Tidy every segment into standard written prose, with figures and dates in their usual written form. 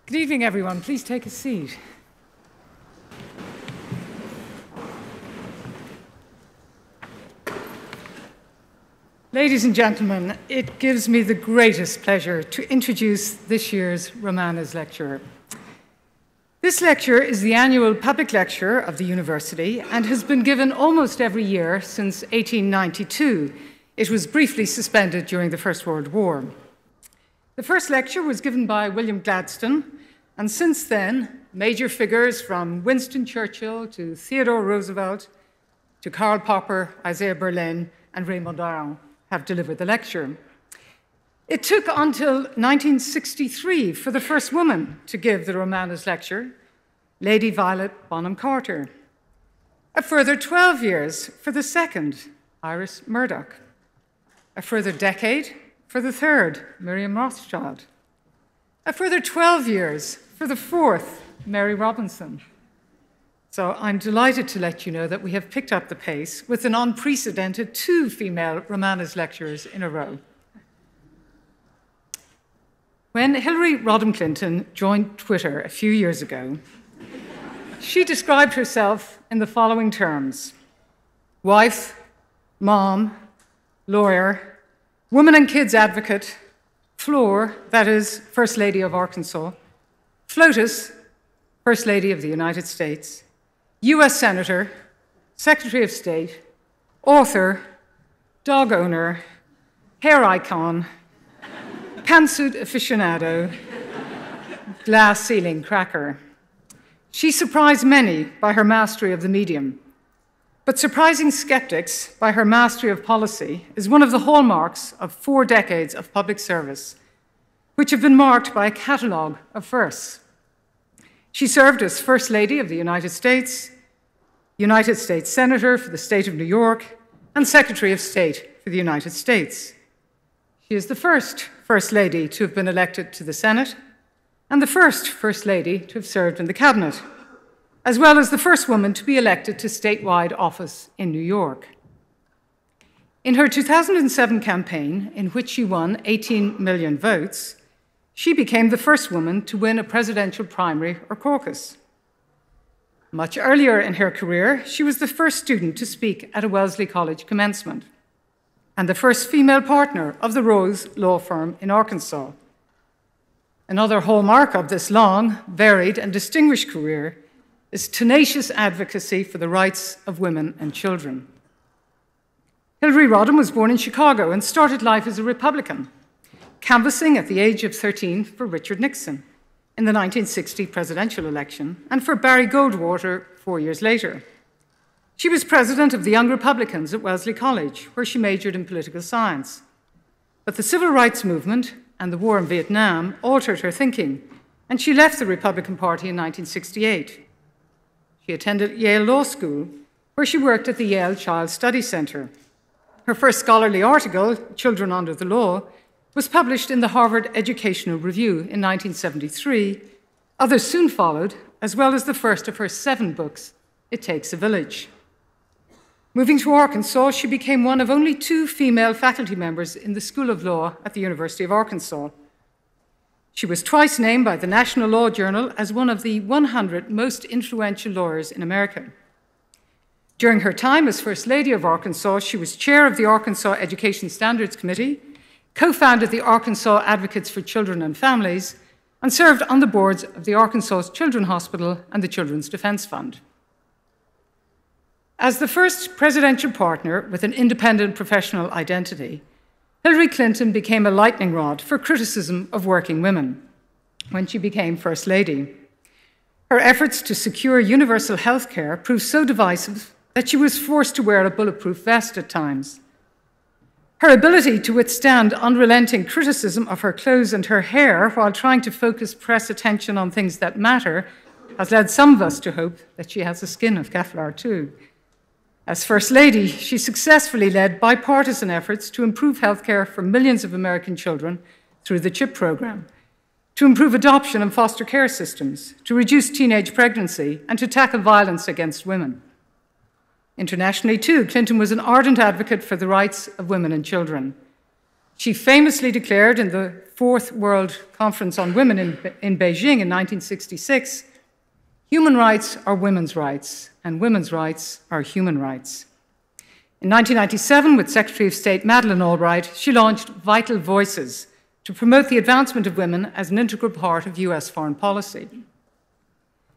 Good evening, everyone. Please take a seat. Ladies and gentlemen, it gives me the greatest pleasure to introduce this year's Romanas Lecturer. This lecture is the annual public lecture of the university and has been given almost every year since 1892. It was briefly suspended during the First World War. The first lecture was given by William Gladstone, and since then, major figures from Winston Churchill to Theodore Roosevelt to Karl Popper, Isaiah Berlin, and Raymond Aron have delivered the lecture. It took until 1963 for the first woman to give the Romanas lecture, Lady Violet Bonham Carter. A further 12 years for the second, Iris Murdoch. A further decade for the third, Miriam Rothschild. A further 12 years for the fourth, Mary Robinson. So I'm delighted to let you know that we have picked up the pace with an unprecedented 2 female Romanas lecturers in a row. When Hillary Rodham Clinton joined Twitter a few years ago, she described herself in the following terms: wife, mom, lawyer, women and kids advocate, Floor, that is, First Lady of Arkansas, FLOTUS, First Lady of the United States, US Senator, Secretary of State, author, dog owner, hair icon, pantsuit aficionado, glass ceiling cracker. She surprised many by her mastery of the medium, but surprising skeptics by her mastery of policy is one of the hallmarks of 4 decades of public service, which have been marked by a catalogue of firsts. She served as First Lady of the United States Senator for the state of New York, and Secretary of State for the United States. She is the first First Lady to have been elected to the Senate, and the first First Lady to have served in the Cabinet, as well as the first woman to be elected to statewide office in New York. In her 2007 campaign, in which she won 18 million votes, she became the first woman to win a presidential primary or caucus. Much earlier in her career, she was the first student to speak at a Wellesley College commencement, and the first female partner of the Rose law firm in Arkansas. Another hallmark of this long, varied, and distinguished career is tenacious advocacy for the rights of women and children. Hillary Rodham was born in Chicago and started life as a Republican, canvassing at the age of 13 for Richard Nixon in the 1960 presidential election and for Barry Goldwater 4 years later. She was president of the Young Republicans at Wellesley College, where she majored in political science. But the civil rights movement and the war in Vietnam altered her thinking, and she left the Republican Party in 1968. She attended Yale Law School, where she worked at the Yale Child Study Center. Her first scholarly article, Children Under the Law, was published in the Harvard Educational Review in 1973. Others soon followed, as well as the first of her 7 books, It Takes a Village. Moving to Arkansas, she became one of only 2 female faculty members in the School of Law at the University of Arkansas. She was twice named by the National Law Journal as one of the 100 most influential lawyers in America. During her time as First Lady of Arkansas, she was chair of the Arkansas Education Standards Committee, co-founded the Arkansas Advocates for Children and Families, and served on the boards of the Arkansas Children's Hospital and the Children's Defense Fund. As the first presidential partner with an independent professional identity, Hillary Clinton became a lightning rod for criticism of working women when she became First Lady. Her efforts to secure universal health care proved so divisive that she was forced to wear a bulletproof vest at times. Her ability to withstand unrelenting criticism of her clothes and her hair while trying to focus press attention on things that matter has led some of us to hope that she has the skin of Kevlar too. As First Lady, she successfully led bipartisan efforts to improve healthcare for millions of American children through the CHIP program, to improve adoption and foster care systems, to reduce teenage pregnancy, and to tackle violence against women. Internationally, too, Clinton was an ardent advocate for the rights of women and children. She famously declared in the Fourth World Conference on Women in Beijing in 1966, "Human rights are women's rights, and women's rights are human rights." In 1997, with Secretary of State Madeleine Albright, she launched Vital Voices to promote the advancement of women as an integral part of US foreign policy.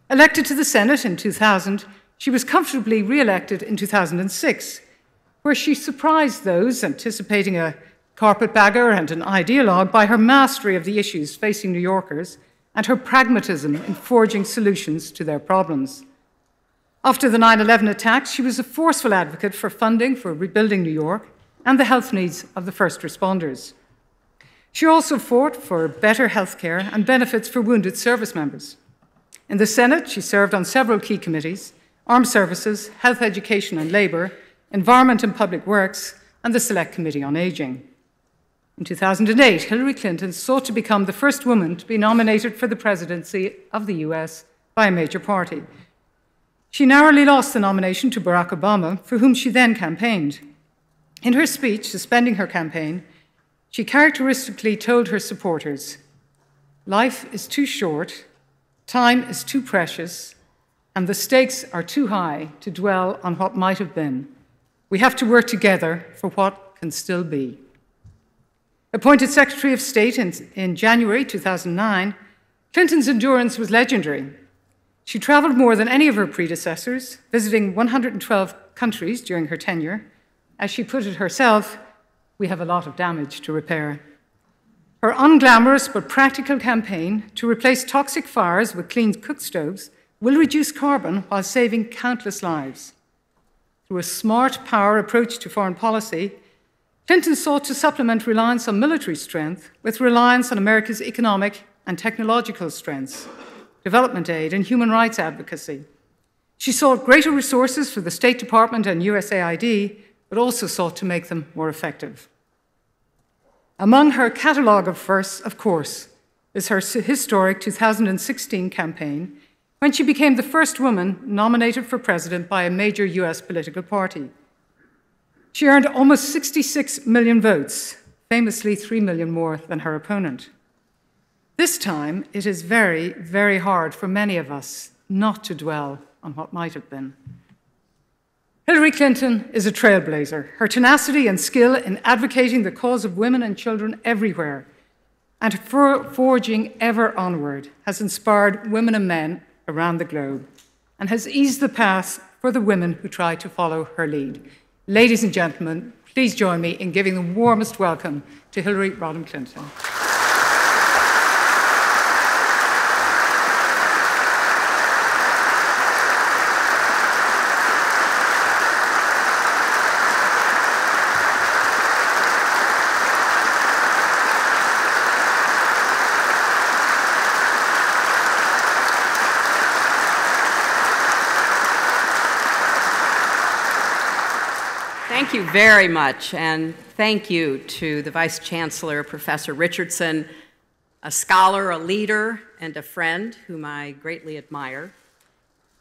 Elected to the Senate in 2000, she was comfortably re-elected in 2006, where she surprised those anticipating a carpetbagger and an ideologue by her mastery of the issues facing New Yorkers and her pragmatism in forging solutions to their problems. After the 9/11 attacks, she was a forceful advocate for funding for rebuilding New York and the health needs of the first responders. She also fought for better health care and benefits for wounded service members. In the Senate, she served on several key committees: Armed Services, Health, Education and Labour, Environment and Public Works, and the Select Committee on Aging. In 2008, Hillary Clinton sought to become the first woman to be nominated for the presidency of the US by a major party. She narrowly lost the nomination to Barack Obama, for whom she then campaigned. In her speech suspending her campaign, she characteristically told her supporters, "Life is too short, time is too precious, and the stakes are too high to dwell on what might have been. We have to work together for what can still be." Appointed Secretary of State in January 2009, Clinton's endurance was legendary. She traveled more than any of her predecessors, visiting 112 countries during her tenure. As she put it herself, "We have a lot of damage to repair." Her unglamorous but practical campaign to replace toxic fires with clean cook stoves will reduce carbon while saving countless lives. Through a smart power approach to foreign policy, Clinton sought to supplement reliance on military strength with reliance on America's economic and technological strengths, development aid, and human rights advocacy. She sought greater resources for the State Department and USAID, but also sought to make them more effective. Among her catalogue of firsts, of course, is her historic 2016 campaign, when she became the first woman nominated for president by a major US political party. She earned almost 66 million votes, famously 3 million more than her opponent. This time, it is very, very hard for many of us not to dwell on what might have been. Hillary Clinton is a trailblazer. Her tenacity and skill in advocating the cause of women and children everywhere and forging ever onward has inspired women and men around the globe and has eased the path for the women who try to follow her lead. Ladies and gentlemen, please join me in giving the warmest welcome to Hillary Rodham Clinton. Thank you very much, and thank you to the Vice-Chancellor, Professor Richardson, a scholar, a leader, and a friend whom I greatly admire.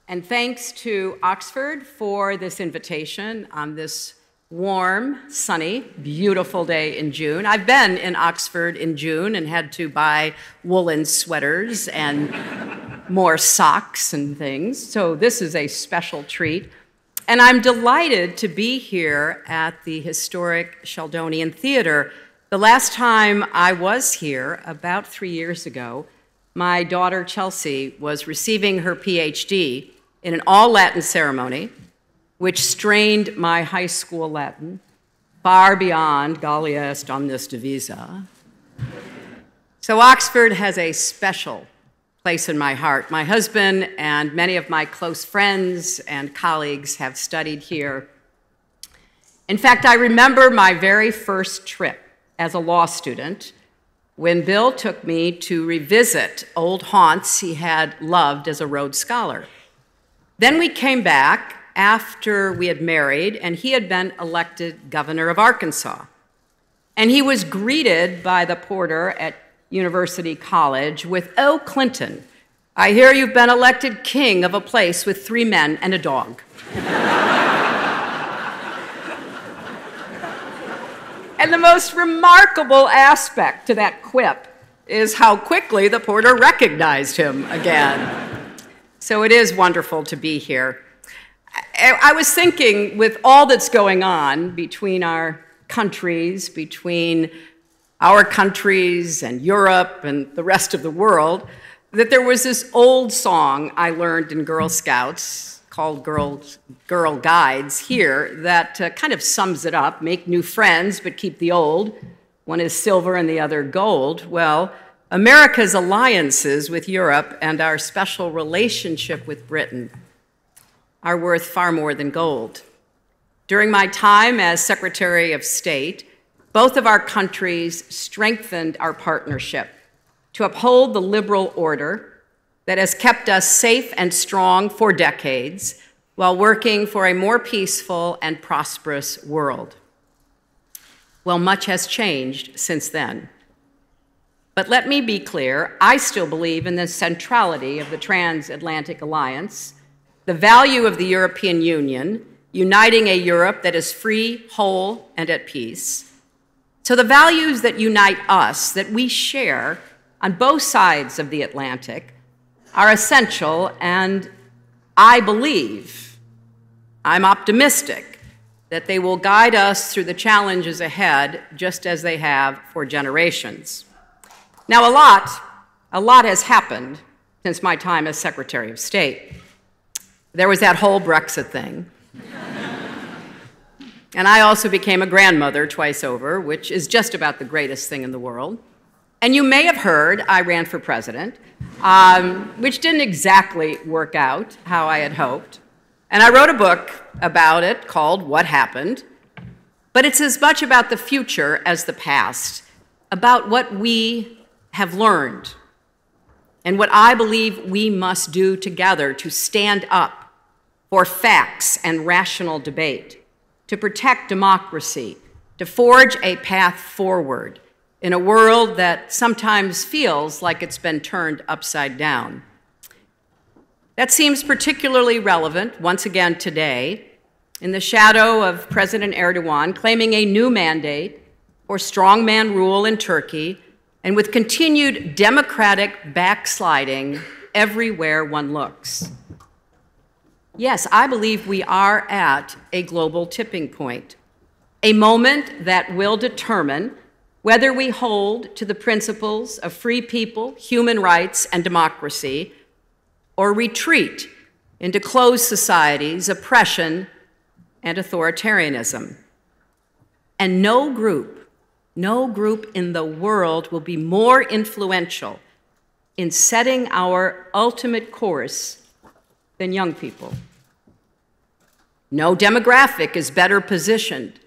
And thanks to Oxford for this invitation on this warm, sunny, beautiful day in June. I've been in Oxford in June and had to buy woolen sweaters and more socks and things, so this is a special treat. And I'm delighted to be here at the historic Sheldonian Theater. The last time I was here, about 3 years ago, my daughter Chelsea was receiving her PhD in an all-Latin ceremony which strained my high school Latin far beyond Gallia est omnis divisa. So Oxford has a special place in my heart. My husband and many of my close friends and colleagues have studied here. In fact, I remember my very first trip as a law student when Bill took me to revisit old haunts he had loved as a Rhodes Scholar. Then we came back after we had married, and he had been elected governor of Arkansas. And he was greeted by the porter at University College with, "Oh, Clinton, I hear you've been elected king of a place with 3 men and a dog." And the most remarkable aspect to that quip is how quickly the porter recognized him again. So it is wonderful to be here. I was thinking, with all that's going on between our countries, between our countries and Europe and the rest of the world, that there was this old song I learned in Girl Scouts called Girl Guides here that kind of sums it up: make new friends but keep the old. One is silver and the other gold. Well, America's alliances with Europe and our special relationship with Britain are worth far more than gold. During my time as Secretary of State, both of our countries strengthened our partnership to uphold the liberal order that has kept us safe and strong for decades while working for a more peaceful and prosperous world. Well, much has changed since then. But let me be clear, I still believe in the centrality of the transatlantic alliance, the value of the European Union, uniting a Europe that is free, whole, and at peace. So the values that unite us, that we share on both sides of the Atlantic, are essential, and I believe, I'm optimistic, that they will guide us through the challenges ahead, just as they have for generations. Now, a lot has happened since my time as Secretary of State. There was that whole Brexit thing. And I also became a grandmother twice over, which is just about the greatest thing in the world. And you may have heard I ran for president, which didn't exactly work out how I had hoped. And I wrote a book about it called What Happened. But it's as much about the future as the past, about what we have learned and what I believe we must do together to stand up for facts and rational debate, to protect democracy, to forge a path forward in a world that sometimes feels like it's been turned upside down. That seems particularly relevant, once again today, in the shadow of President Erdogan claiming a new mandate for strongman rule in Turkey, and with continued democratic backsliding everywhere one looks. Yes, I believe we are at a global tipping point, a moment that will determine whether we hold to the principles of free people, human rights, and democracy, or retreat into closed societies, oppression, and authoritarianism. And no group in the world will be more influential in setting our ultimate course than young people. No demographic is better positioned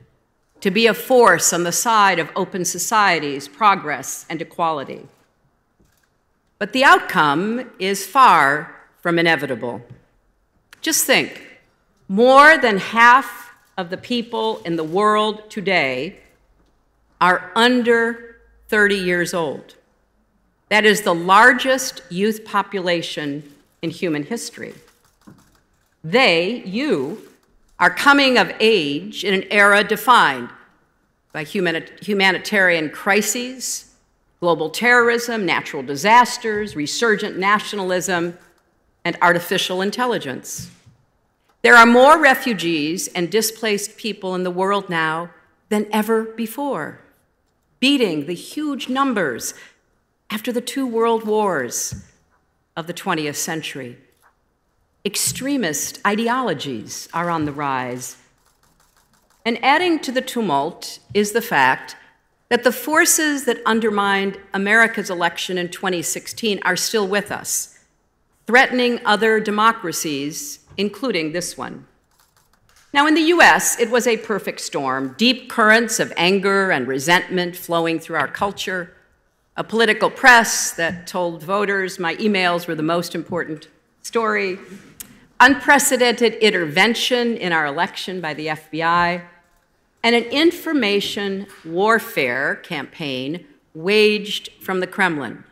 to be a force on the side of open societies, progress, and equality. But the outcome is far from inevitable. Just think, more than half of the people in the world today are under 30 years old. That is the largest youth population in human history. You, are coming of age in an era defined by humanitarian crises, global terrorism, natural disasters, resurgent nationalism, and artificial intelligence. There are more refugees and displaced people in the world now than ever before, beating the huge numbers after the 2 world wars of the 20th century. Extremist ideologies are on the rise. And adding to the tumult is the fact that the forces that undermined America's election in 2016 are still with us, threatening other democracies, including this one. Now, in the US, it was a perfect storm, deep currents of anger and resentment flowing through our culture, a political press that told voters my emails were the most important story, unprecedented intervention in our election by the FBI, and an information warfare campaign waged from the Kremlin.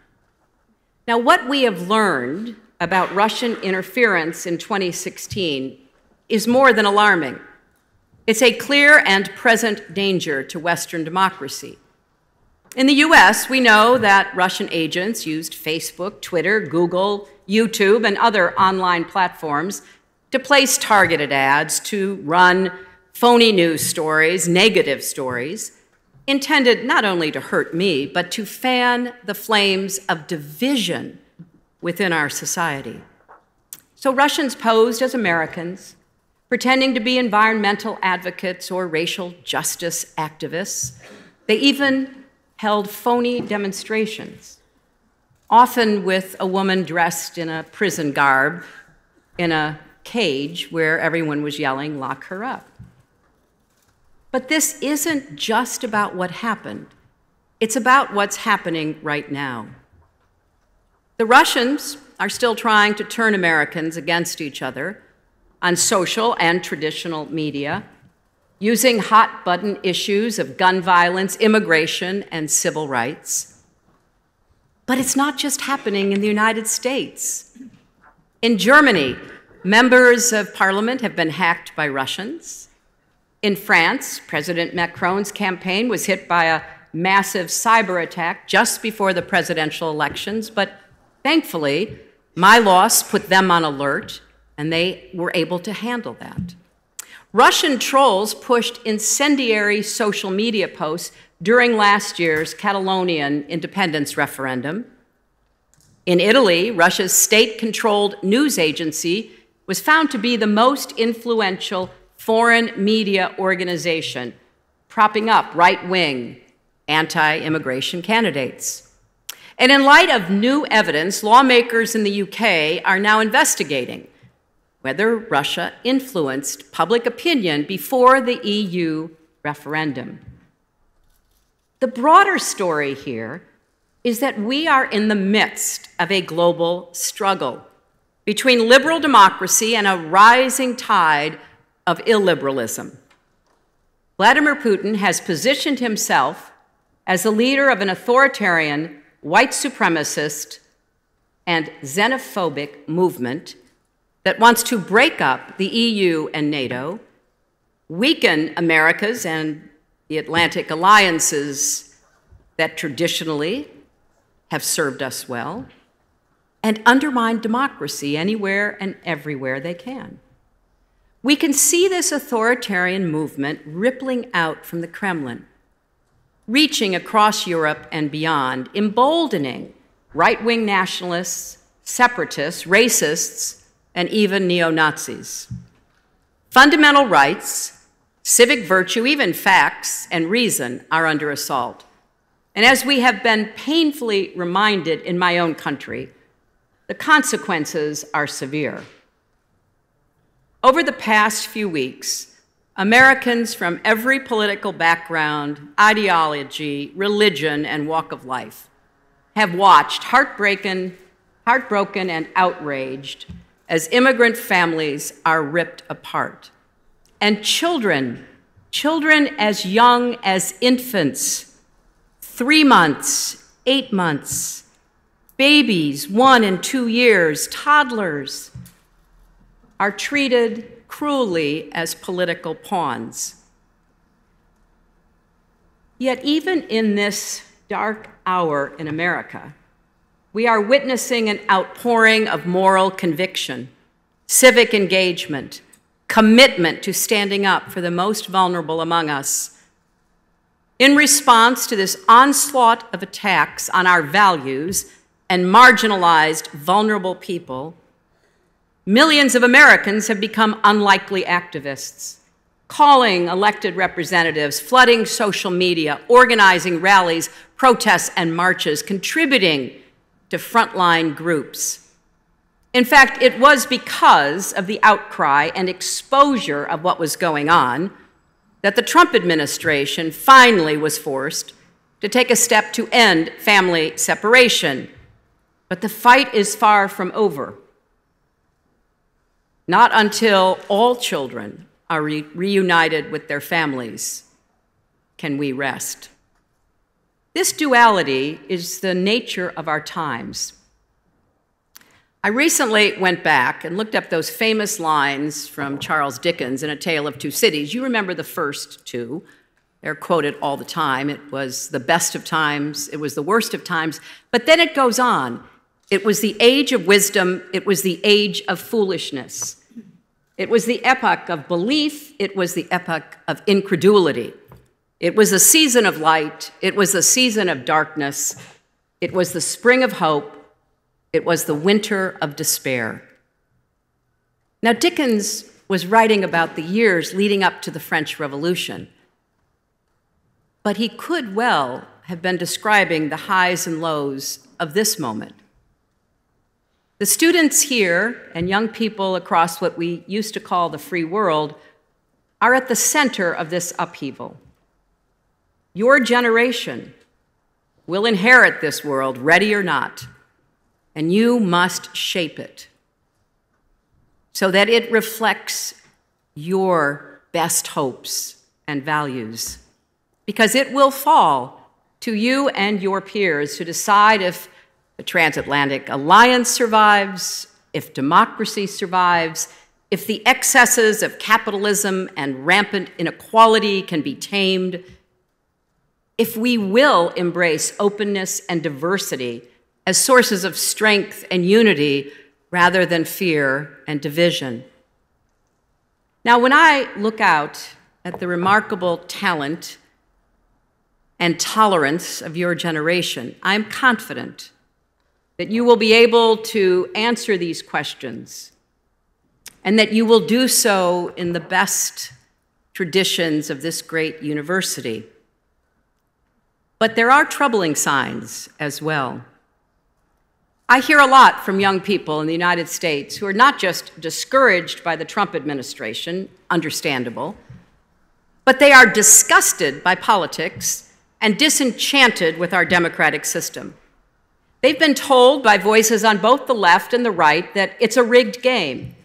Now, what we have learned about Russian interference in 2016 is more than alarming. It's a clear and present danger to Western democracy. In the US, we know that Russian agents used Facebook, Twitter, Google, YouTube, and other online platforms to place targeted ads, to run phony news stories, negative stories, intended not only to hurt me, but to fan the flames of division within our society. So Russians posed as Americans, pretending to be environmental advocates or racial justice activists. They even held phony demonstrations, often with a woman dressed in a prison garb in a cage where everyone was yelling, "Lock her up." But this isn't just about what happened. It's about what's happening right now. The Russians are still trying to turn Americans against each other on social and traditional media, using hot-button issues of gun violence, immigration, and civil rights. But it's not just happening in the United States. In Germany, members of parliament have been hacked by Russians. In France, President Macron's campaign was hit by a massive cyber attack just before the presidential elections, but thankfully, my loss put them on alert, and they were able to handle that. Russian trolls pushed incendiary social media posts during last year's Catalonian independence referendum. In Italy, Russia's state-controlled news agency was found to be the most influential foreign media organization, propping up right-wing anti-immigration candidates. And in light of new evidence, lawmakers in the UK are now investigating whether Russia influenced public opinion before the EU referendum. The broader story here is that we are in the midst of a global struggle between liberal democracy and a rising tide of illiberalism. Vladimir Putin has positioned himself as the leader of an authoritarian, white supremacist, and xenophobic movement that wants to break up the EU and NATO, weaken America's and the Atlantic alliances that traditionally have served us well, and undermine democracy anywhere and everywhere they can. We can see this authoritarian movement rippling out from the Kremlin, reaching across Europe and beyond, emboldening right-wing nationalists, separatists, racists, and even neo-Nazis. Fundamental rights, civic virtue, even facts and reason are under assault. And as we have been painfully reminded in my own country, the consequences are severe. Over the past few weeks, Americans from every political background, ideology, religion, and walk of life have watched heartbroken and outraged as immigrant families are ripped apart. And children as young as infants, 3 months, 8 months, babies 1 and 2 years, toddlers, are treated cruelly as political pawns. Yet even in this dark hour in America, we are witnessing an outpouring of moral conviction, civic engagement, commitment to standing up for the most vulnerable among us. In response to this onslaught of attacks on our values and marginalized, vulnerable people, Millions of Americans have become unlikely activists, calling elected representatives, flooding social media, organizing rallies, protests, and marches, contributing to frontline groups. In fact, it was because of the outcry and exposure of what was going on that the Trump administration finally was forced to take a step to end family separation. But the fight is far from over. Not until all children are reunited with their families can we rest. This duality is the nature of our times. I recently went back and looked up those famous lines from Charles Dickens in A Tale of Two Cities. You remember the first two. They're quoted all the time. It was the best of times. It was the worst of times. But then it goes on. It was the age of wisdom. It was the age of foolishness. It was the epoch of belief. It was the epoch of incredulity. It was a season of light. It was a season of darkness. It was the spring of hope. It was the winter of despair. Now, Dickens was writing about the years leading up to the French Revolution, but he could well have been describing the highs and lows of this moment. The students here and young people across what we used to call the free world are at the center of this upheaval. Your generation will inherit this world, ready or not, and you must shape it so that it reflects your best hopes and values, because it will fall to you and your peers to decide if the transatlantic alliance survives, if democracy survives, if the excesses of capitalism and rampant inequality can be tamed, if we will embrace openness and diversity as sources of strength and unity rather than fear and division. Now, when I look out at the remarkable talent and tolerance of your generation, I'm confident that you will be able to answer these questions and that you will do so in the best traditions of this great university. But there are troubling signs as well. I hear a lot from young people in the United States who are not just discouraged by the Trump administration, understandable, but they are disgusted by politics and disenchanted with our democratic system. They've been told by voices on both the left and the right that it's a rigged game,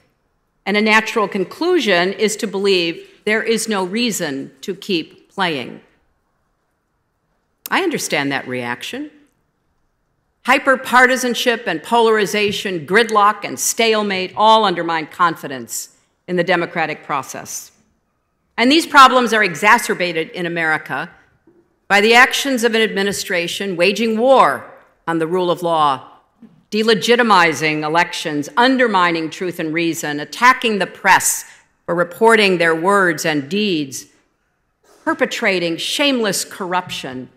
and a natural conclusion is to believe there is no reason to keep playing. I understand that reaction. Hyperpartisanship and polarization, gridlock and stalemate all undermine confidence in the democratic process. And these problems are exacerbated in America by the actions of an administration waging war on the rule of law, delegitimizing elections, undermining truth and reason, attacking the press for reporting their words and deeds, perpetrating shameless corruption,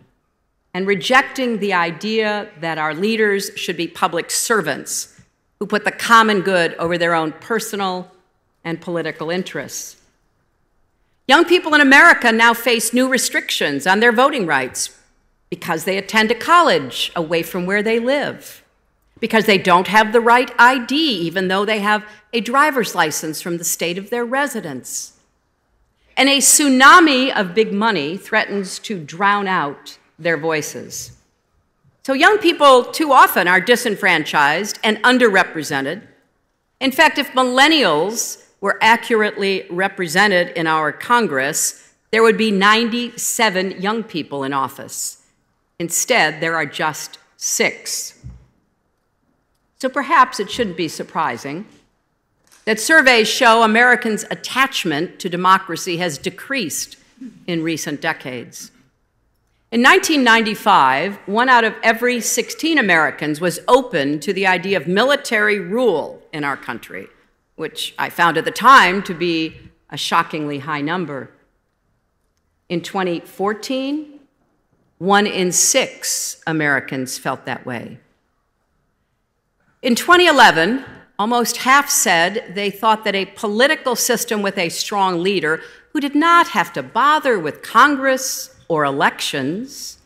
and rejecting the idea that our leaders should be public servants who put the common good over their own personal and political interests. Young people in America now face new restrictions on their voting rights because they attend a college away from where they live, because they don't have the right ID even though they have a driver's license from the state of their residence. And a tsunami of big money threatens to drown out their voices. So young people too often are disenfranchised and underrepresented. In fact, if millennials were accurately represented in our Congress, there would be 97 young people in office. Instead, there are just 6. So perhaps it shouldn't be surprising that surveys show Americans' attachment to democracy has decreased in recent decades. In 1995, 1 out of every 16 Americans was open to the idea of military rule in our country, which I found at the time to be a shockingly high number. In 2014, 1 in 6 Americans felt that way. In 2011, almost half said they thought that a political system with a strong leader who did not have to bother with Congress or elections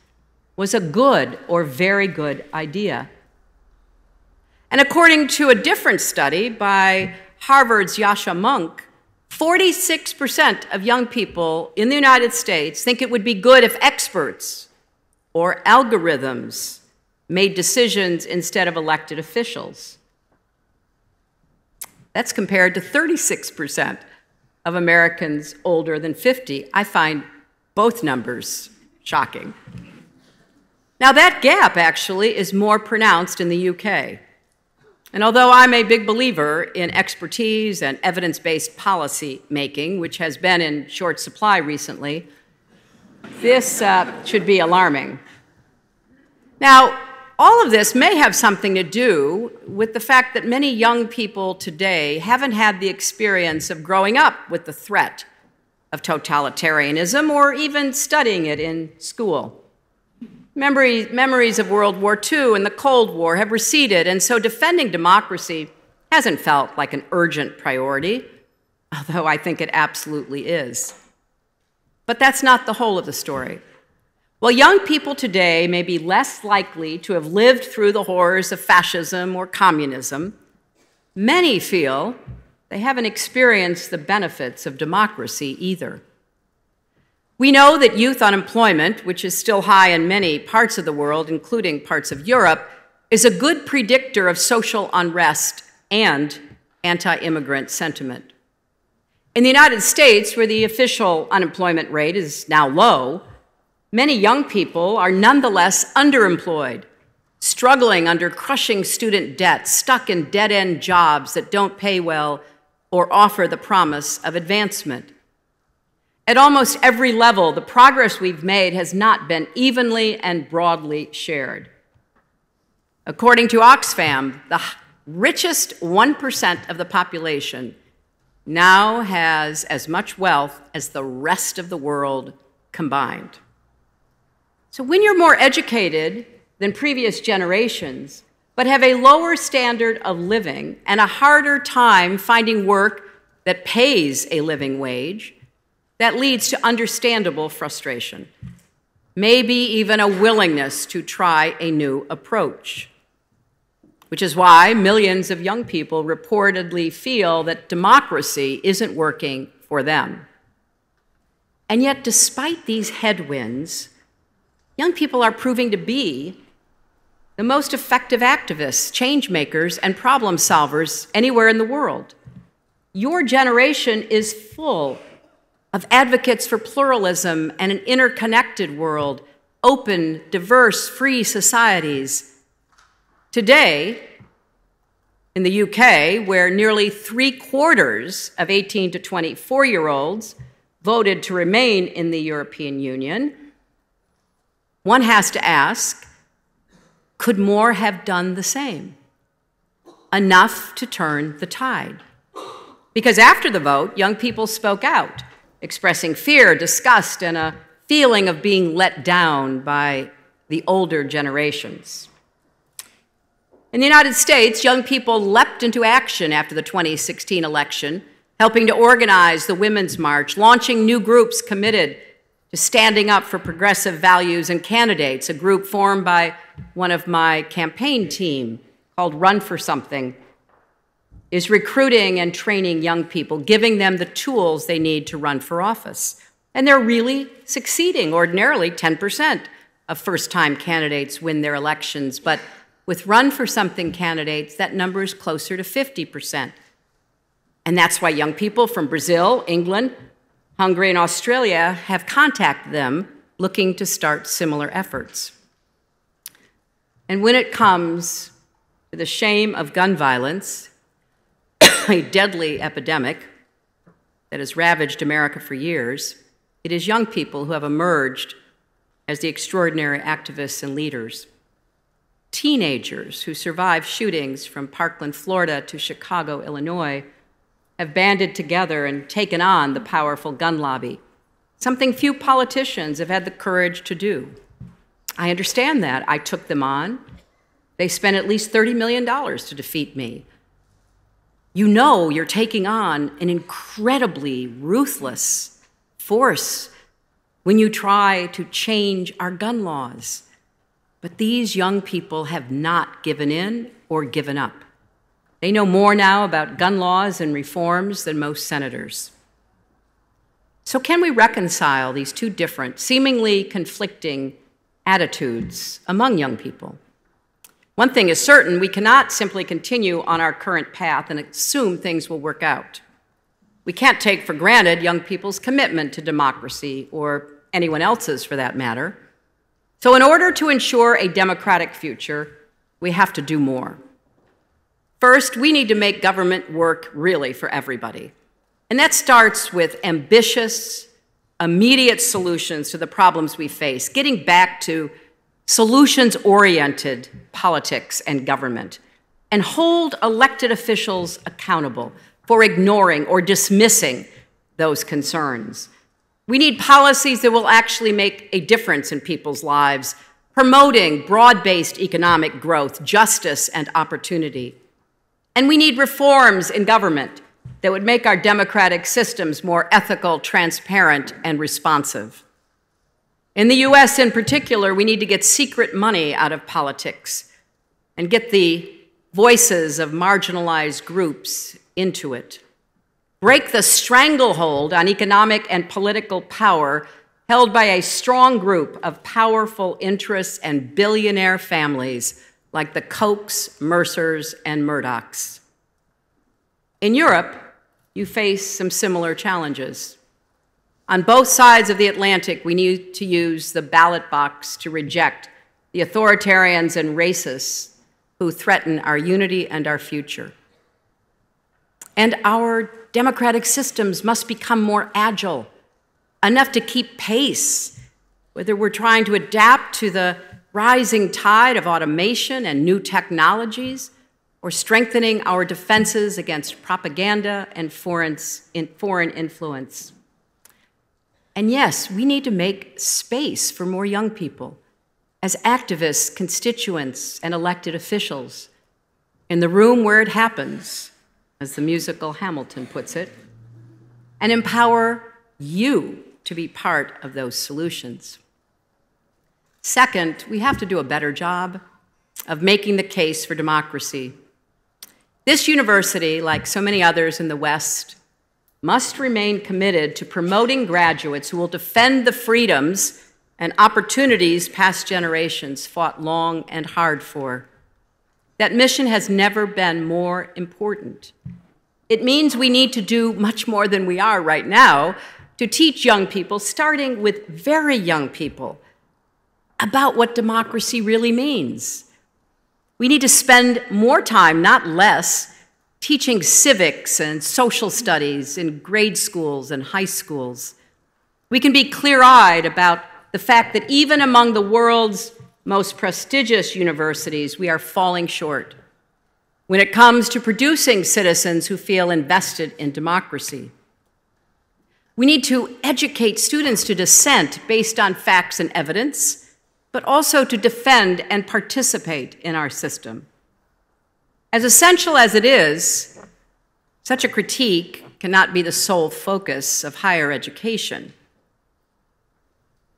was a good or very good idea. And according to a different study by Harvard's Yascha Mounk, 46% of young people in the United States think it would be good if experts or algorithms made decisions instead of elected officials. That's compared to 36% of Americans older than 50. I find both numbers shocking. Now, that gap actually is more pronounced in the UK. And although I'm a big believer in expertise and evidence-based policy making, which has been in short supply recently, this should be alarming. Now, all of this may have something to do with the fact that many young people today haven't had the experience of growing up with the threat of totalitarianism or even studying it in school. Memories of World War II and the Cold War have receded, and so defending democracy hasn't felt like an urgent priority, although I think it absolutely is. But that's not the whole of the story. While young people today may be less likely to have lived through the horrors of fascism or communism, many feel they haven't experienced the benefits of democracy either. We know that youth unemployment, which is still high in many parts of the world, including parts of Europe, is a good predictor of social unrest and anti-immigrant sentiment. In the United States, where the official unemployment rate is now low, many young people are nonetheless underemployed, struggling under crushing student debt, stuck in dead-end jobs that don't pay well or offer the promise of advancement. At almost every level, the progress we've made has not been evenly and broadly shared. According to Oxfam, the richest 1% of the population now has as much wealth as the rest of the world combined. So when you're more educated than previous generations, but have a lower standard of living and a harder time finding work that pays a living wage, that leads to understandable frustration, maybe even a willingness to try a new approach, which is why millions of young people reportedly feel that democracy isn't working for them. And yet, despite these headwinds, young people are proving to be the most effective activists, change makers, and problem solvers anywhere in the world. Your generation is full of advocates for pluralism and an interconnected world, open, diverse, free societies. Today, in the UK, where nearly 3/4 of 18 to 24-year-olds voted to remain in the European Union, one has to ask, could more have done the same? Enough to turn the tide. Because after the vote, young people spoke out, expressing fear, disgust, and a feeling of being let down by the older generations. In the United States, young people leapt into action after the 2016 election, helping to organize the Women's March, launching new groups committed to standing up for progressive values and candidates, a group formed by one of my campaign team called Run for Something, is recruiting and training young people, giving them the tools they need to run for office. And they're really succeeding. Ordinarily, 10% of first-time candidates win their elections, but with Run for Something candidates, that number is closer to 50%. And that's why young people from Brazil, England, Hungary, and Australia have contacted them looking to start similar efforts. And when it comes to the shame of gun violence, a deadly epidemic that has ravaged America for years, it is young people who have emerged as the extraordinary activists and leaders. Teenagers who survived shootings from Parkland, Florida to Chicago, Illinois, have banded together and taken on the powerful gun lobby, something few politicians have had the courage to do. I understand that. I took them on. They spent at least $30 million to defeat me. you know you're taking on an incredibly ruthless force when you try to change our gun laws. But these young people have not given in or given up. They know more now about gun laws and reforms than most senators. So can we reconcile these two different, seemingly conflicting attitudes among young people? One thing is certain, we cannot simply continue on our current path and assume things will work out. We can't take for granted young people's commitment to democracy, or anyone else's for that matter. So in order to ensure a democratic future, we have to do more. First, we need to make government work really for everybody. And that starts with ambitious, immediate solutions to the problems we face, getting back to solutions-oriented politics and government, and hold elected officials accountable for ignoring or dismissing those concerns. We need policies that will actually make a difference in people's lives, promoting broad-based economic growth, justice, and opportunity. And we need reforms in government that would make our democratic systems more ethical, transparent, and responsive. In the US in particular, we need to get secret money out of politics and get the voices of marginalized groups into it. Break the stranglehold on economic and political power held by a strong group of powerful interests and billionaire families like the Kochs, Mercers, and Murdochs. In Europe, you face some similar challenges. On both sides of the Atlantic, we need to use the ballot box to reject the authoritarians and racists who threaten our unity and our future. And our democratic systems must become more agile, enough to keep pace, whether we're trying to adapt to the rising tide of automation and new technologies, or strengthening our defenses against propaganda and foreign influence. And yes, we need to make space for more young people as activists, constituents, and elected officials in the room where it happens, as the musical Hamilton puts it, and empower you to be part of those solutions. Second, we have to do a better job of making the case for democracy. This university, like so many others in the West, must remain committed to promoting graduates who will defend the freedoms and opportunities past generations fought long and hard for. That mission has never been more important. It means we need to do much more than we are right now to teach young people, starting with very young people, about what democracy really means. We need to spend more time, not less, teaching civics and social studies in grade schools and high schools. We can be clear-eyed about the fact that even among the world's most prestigious universities, we are falling short when it comes to producing citizens who feel invested in democracy. We need to educate students to dissent based on facts and evidence, but also to defend and participate in our system. As essential as it is, such a critique cannot be the sole focus of higher education.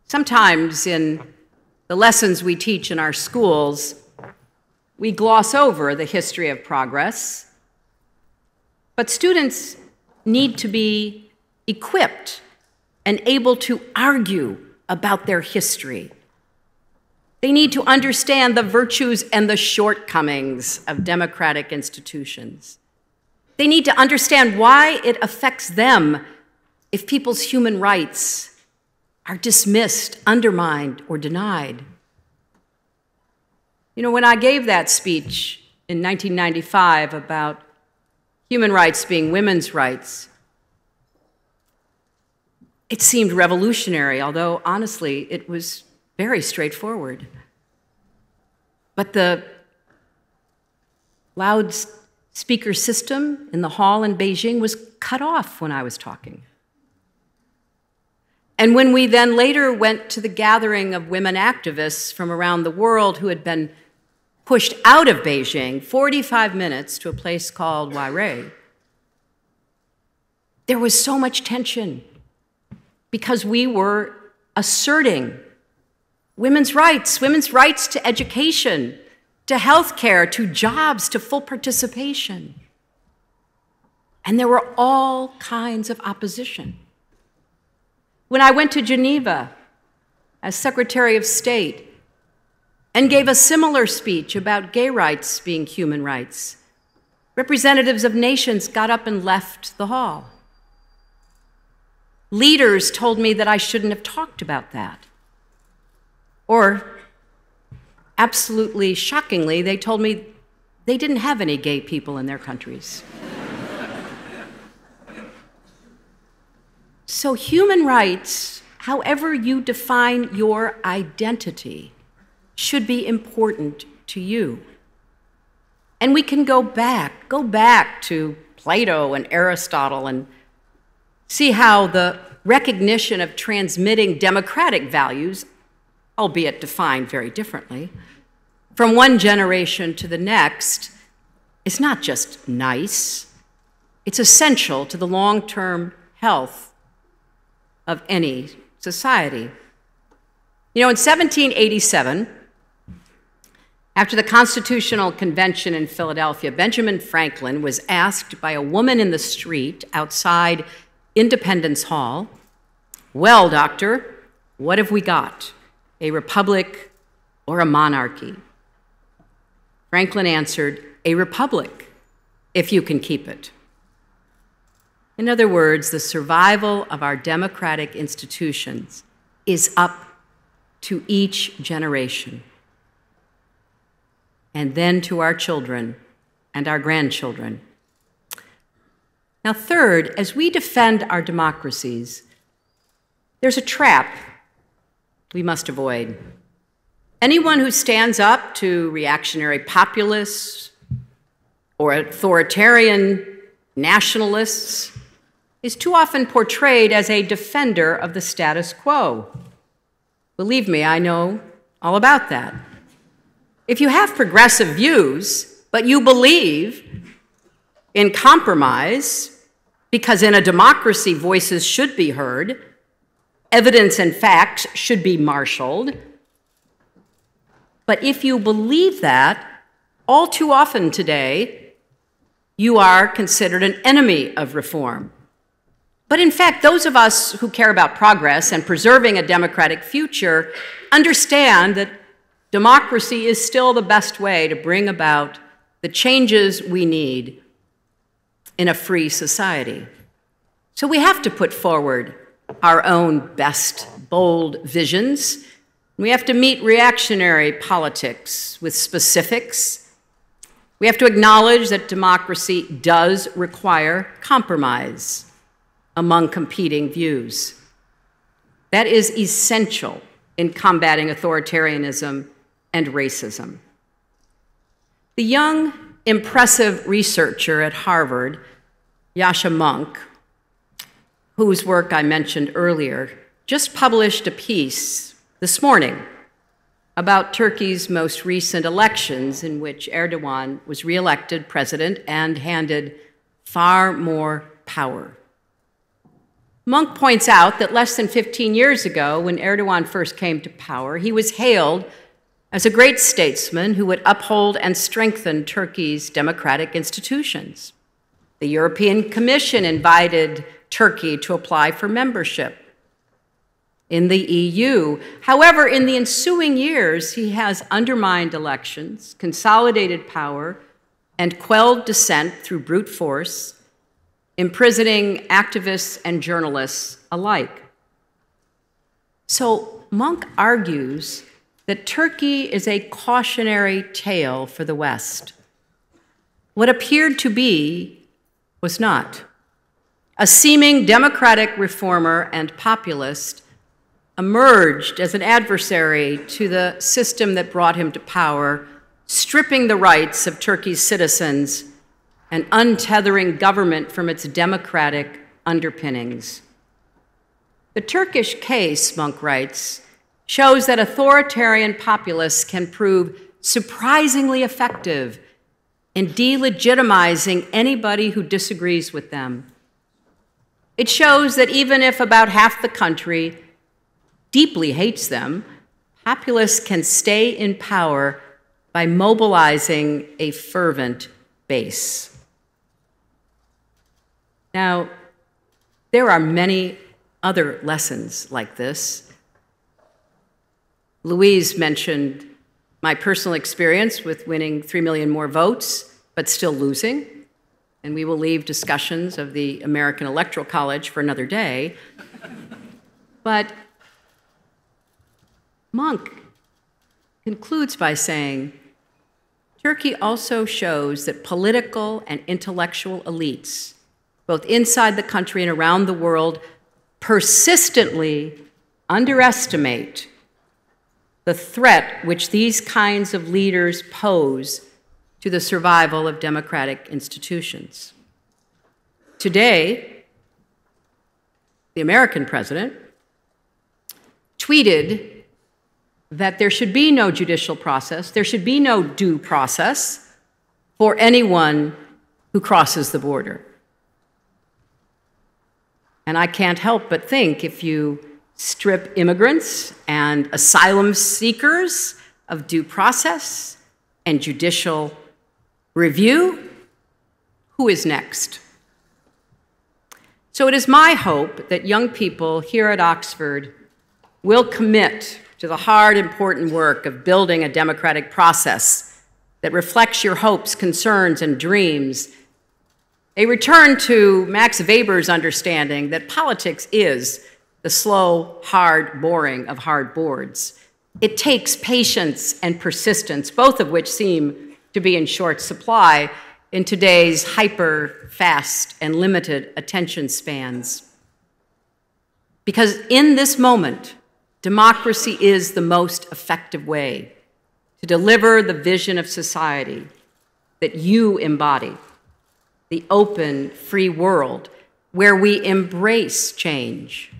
Sometimes in the lessons we teach in our schools, we gloss over the history of progress, but students need to be equipped and able to argue about their history. They need to understand the virtues and the shortcomings of democratic institutions. They need to understand why it affects them if people's human rights are dismissed, undermined, or denied. You know, when I gave that speech in 1995 about human rights being women's rights, it seemed revolutionary, although honestly, it was very straightforward. But the loudspeaker system in the hall in Beijing was cut off when I was talking. And when we then later went to the gathering of women activists from around the world who had been pushed out of Beijing 45 minutes to a place called Huairei, there was so much tension because we were asserting women's rights to education, to health care, to jobs, to full participation. And there were all kinds of opposition. When I went to Geneva as Secretary of State and gave a similar speech about gay rights being human rights, representatives of nations got up and left the hall. Leaders told me that I shouldn't have talked about that. Or, absolutely shockingly, they told me they didn't have any gay people in their countries. So human rights, however you define your identity, should be important to you. And we can go back to Plato and Aristotle and see how the recognition of transmitting democratic values, albeit defined very differently, from one generation to the next is not just nice, it's essential to the long-term health of any society. You know, in 1787, after the Constitutional Convention in Philadelphia, Benjamin Franklin was asked by a woman in the street outside Independence Hall, "Well, doctor, what have we got? A republic or a monarchy?" Franklin answered, "A republic, if you can keep it." In other words, the survival of our democratic institutions is up to each generation, and then to our children and our grandchildren. Now, third, as we defend our democracies, there's a trap we must avoid. Anyone who stands up to reactionary populists or authoritarian nationalists is too often portrayed as a defender of the status quo. Believe me, I know all about that. If you have progressive views, but you believe in compromise, because in a democracy voices should be heard, evidence and facts should be marshaled, but if you believe that, all too often today, you are considered an enemy of reform. But in fact, those of us who care about progress and preserving a democratic future understand that democracy is still the best way to bring about the changes we need in a free society. So we have to put forward our own best, bold visions. We have to meet reactionary politics with specifics. We have to acknowledge that democracy does require compromise among competing views. That is essential in combating authoritarianism and racism. The young, impressive researcher at Harvard, Yascha Mounk, whose work I mentioned earlier, just published a piece this morning about Turkey's most recent elections in which Erdogan was reelected president and handed far more power. Mounk points out that less than 15 years ago, when Erdogan first came to power, he was hailed as a great statesman who would uphold and strengthen Turkey's democratic institutions. The European Commission invited Turkey to apply for membership in the EU. However, in the ensuing years, he has undermined elections, consolidated power, and quelled dissent through brute force, imprisoning activists and journalists alike. So Mounk argues that Turkey is a cautionary tale for the West. What appeared to be was not. A seeming democratic reformer and populist emerged as an adversary to the system that brought him to power, stripping the rights of Turkey's citizens and untethering government from its democratic underpinnings. The Turkish case, Mounk writes, shows that authoritarian populists can prove surprisingly effective in delegitimizing anybody who disagrees with them. It shows that even if about half the country deeply hates them, populists can stay in power by mobilizing a fervent base. Now, there are many other lessons like this. Louise mentioned my personal experience with winning 3 million more votes, but still losing. And we will leave discussions of the American Electoral College for another day. But Monk concludes by saying, Turkey also shows that political and intellectual elites, both inside the country and around the world, persistently underestimate the threat which these kinds of leaders pose to the survival of democratic institutions. Today, the American president tweeted that there should be no judicial process, there should be no due process for anyone who crosses the border. And I can't help but think if you strip immigrants and asylum seekers of due process and judicial review, who is next? So it is my hope that young people here at Oxford will commit to the hard, important work of building a democratic process that reflects your hopes, concerns, and dreams. A return to Max Weber's understanding that politics is the slow, hard boring of hard boards. It takes patience and persistence, both of which seem to be in short supply in today's hyper-fast and limited attention spans. Because in this moment, democracy is the most effective way to deliver the vision of society that you embody, the open, free world where we embrace change.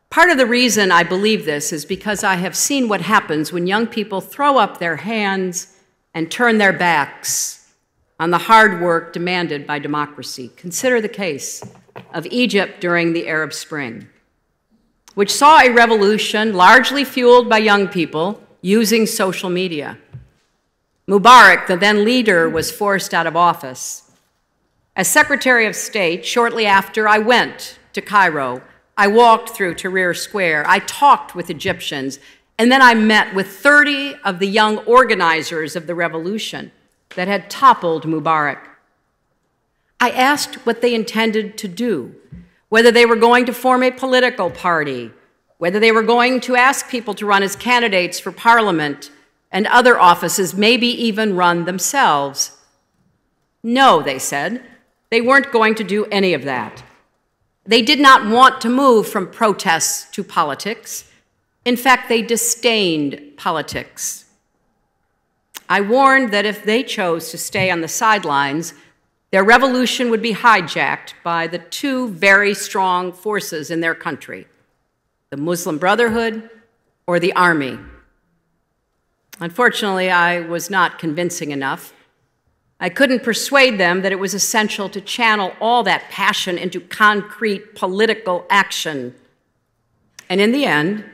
Part of the reason I believe this is because I have seen what happens when young people throw up their hands and turn their backs on the hard work demanded by democracy. Consider the case of Egypt during the Arab Spring, which saw a revolution largely fueled by young people using social media. Mubarak, the then leader, was forced out of office. As Secretary of State, shortly after I went to Cairo, I walked through Tahrir Square, I talked with Egyptians, and then I met with 30 of the young organizers of the revolution that had toppled Mubarak. I asked what they intended to do, whether they were going to form a political party, whether they were going to ask people to run as candidates for parliament and other offices, maybe even run themselves. No, they said, they weren't going to do any of that. They did not want to move from protests to politics. In fact, they disdained politics. I warned that if they chose to stay on the sidelines, their revolution would be hijacked by the two very strong forces in their country, the Muslim Brotherhood or the army. Unfortunately, I was not convincing enough. I couldn't persuade them that it was essential to channel all that passion into concrete political action. And in the end,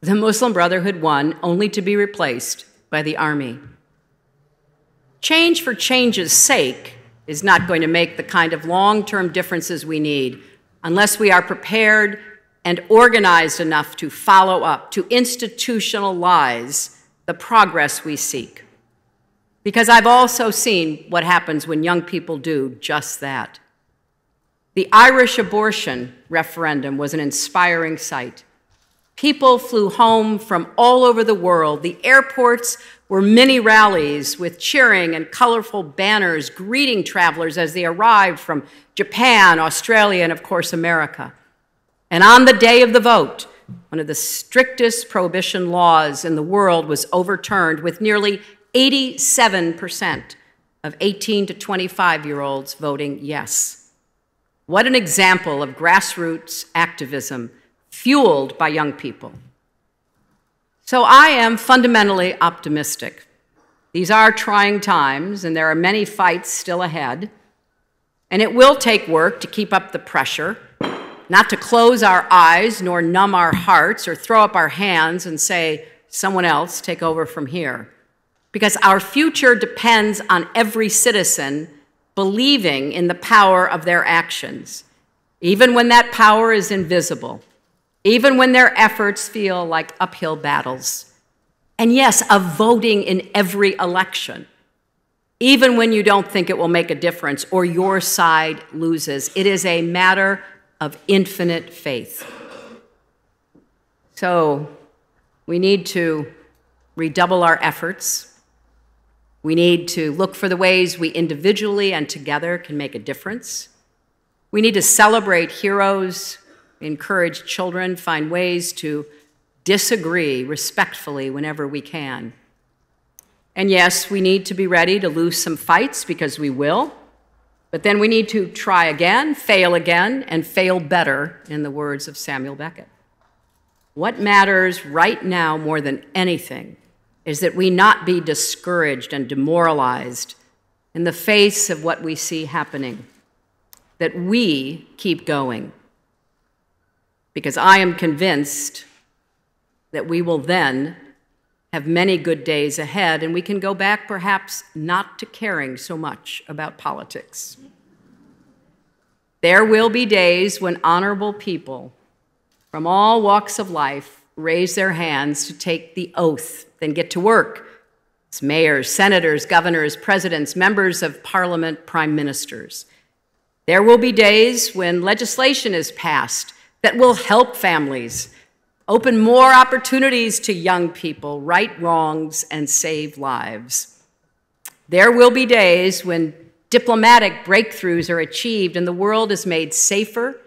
the Muslim Brotherhood won, only to be replaced by the army. Change for change's sake is not going to make the kind of long-term differences we need unless we are prepared and organized enough to follow up, to institutionalize the progress we seek. Because I've also seen what happens when young people do just that. The Irish abortion referendum was an inspiring sight. People flew home from all over the world. The airports were mini rallies with cheering and colorful banners greeting travelers as they arrived from Japan, Australia, and of course, America. And on the day of the vote, one of the strictest prohibition laws in the world was overturned, with nearly 87% of 18 to 25-year-olds voting yes. What an example of grassroots activism fueled by young people. So I am fundamentally optimistic. These are trying times, and there are many fights still ahead. And it will take work to keep up the pressure, not to close our eyes nor numb our hearts or throw up our hands and say, someone else take over from here. Because our future depends on every citizen believing in the power of their actions, even when that power is invisible, even when their efforts feel like uphill battles. And yes, of voting in every election, even when you don't think it will make a difference or your side loses. It is a matter of infinite faith. So we need to redouble our efforts. We need to look for the ways we individually and together can make a difference. We need to celebrate heroes, encourage children, find ways to disagree respectfully whenever we can. And yes, we need to be ready to lose some fights, because we will, but then we need to try again, and fail better, in the words of Samuel Beckett. What matters right now more than anything is that we not be discouraged and demoralized in the face of what we see happening, that we keep going, because I am convinced that we will then have many good days ahead, and we can go back perhaps not to caring so much about politics. There will be days when honorable people from all walks of life raise their hands to take the oath, then get to work. It's mayors, senators, governors, presidents, members of parliament, prime ministers. There will be days when legislation is passed that will help families, open more opportunities to young people, right wrongs, and save lives. There will be days when diplomatic breakthroughs are achieved and the world is made safer,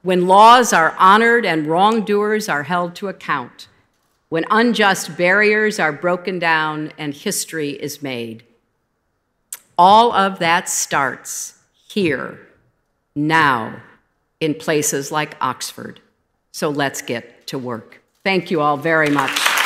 when laws are honored and wrongdoers are held to account, when unjust barriers are broken down and history is made. All of that starts here, now, in places like Oxford. So let's get to work. Thank you all very much.